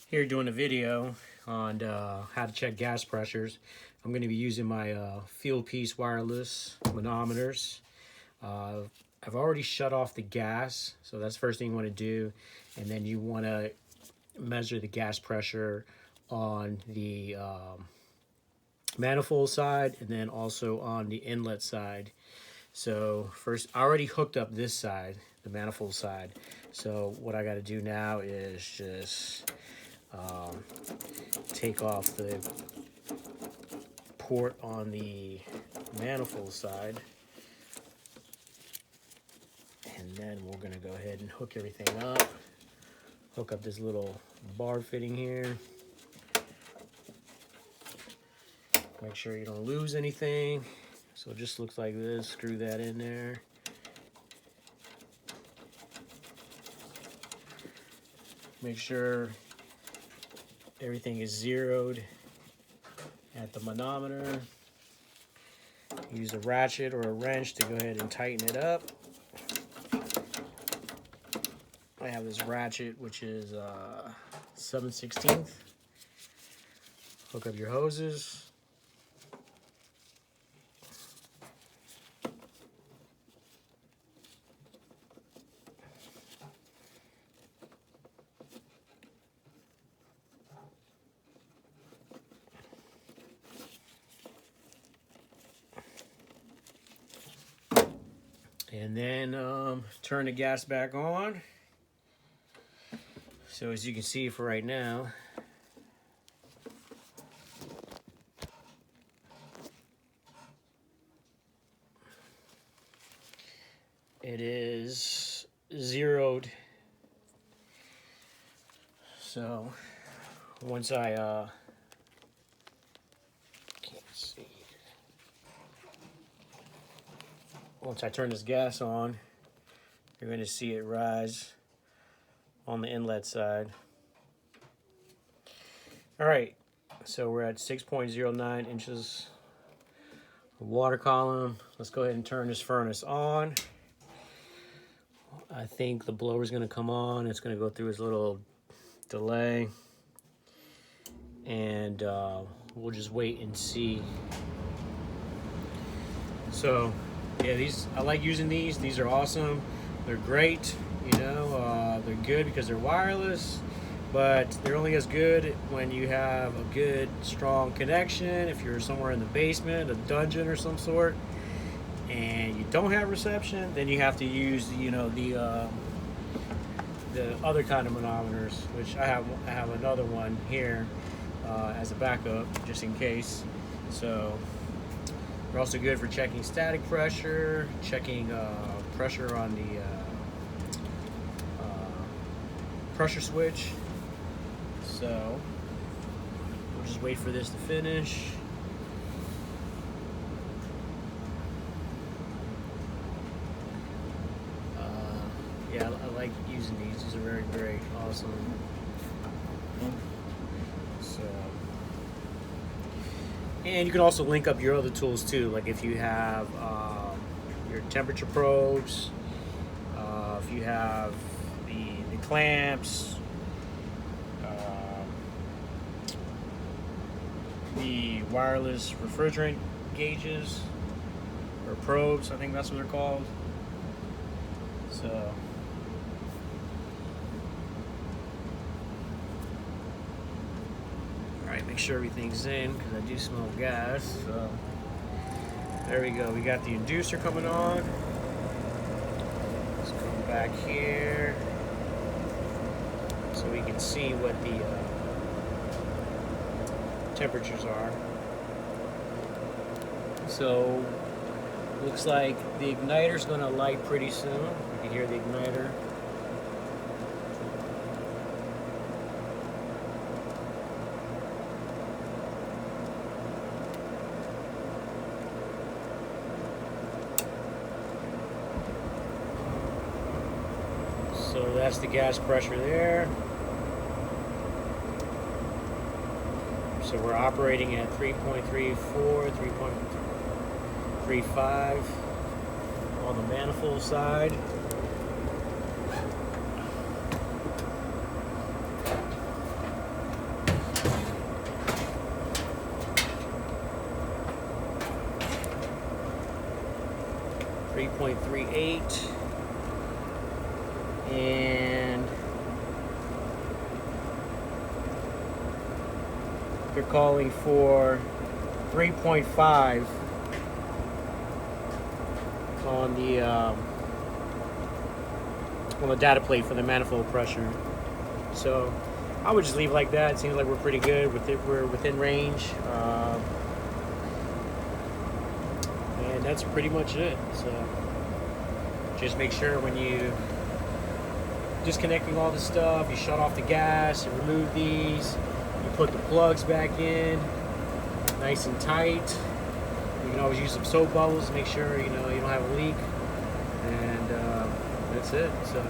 Here doing a video on how to check gas pressures. I'm going to be using my Fieldpiece wireless manometers. I've already shut off the gas, so that's the first thing you want to do. And then you want to measure the gas pressure on the manifold side and then also on the inlet side. So first, I already hooked up this side, the manifold side. So what I got to do now is just take off the port on the manifold side, and then we're going to go ahead and hook everything up. Hook up this little bar fitting here. Make sure you don't lose anything. So it just looks like this. Screw that in there. Make sure everything is zeroed at the manometer. Use a ratchet or a wrench to go ahead and tighten it up. I have this ratchet, which is 7/16. Hook up your hoses. And then turn the gas back on. So as you can see for right now, it is zeroed. So once I can't see. Once I turn this gas on, you're going to see it rise on the inlet side. All right, so we're at 6.09 inches of water column. Let's go ahead and turn this furnace on. I think the blower is going to come on. It's going to go through its little delay, and we'll just wait and see. So yeah, I like using these. These are awesome. They're great. You know, they're good because they're wireless, but they're only as good when you have a good, strong connection. If you're somewhere in the basement, a dungeon or some sort, and you don't have reception, then you have to use, you know, the other kind of manometers, which I have another one here as a backup, just in case. So they're also good for checking static pressure, checking pressure on the pressure switch. So we'll just wait for this to finish. Yeah, I like using these. These are very, very awesome. So, and you can also link up your other tools too, like if you have your temperature probes, if you have the clamps, the wireless refrigerant gauges or probes, I think that's what they're called. So alright, make sure everything's in because I do smell gas. So there we go. We got the inducer coming on. Let's come back here so we can see what the temperatures are. So looks like the igniter's going to light pretty soon. You can hear the igniter. So that's the gas pressure there. So we're operating at 3.34, 3.35 on the manifold side. 3.38, and they're calling for 3.5 on the data plate for the manifold pressure. So I would just leave it like that. It seems like we're pretty good with it. We're within range, and that's pretty much it. So just make sure when you disconnecting all the stuff, you shut off the gas, you remove these, you put the plugs back in nice and tight. You can always use some soap bubbles to make sure you don't have a leak, and that's it. So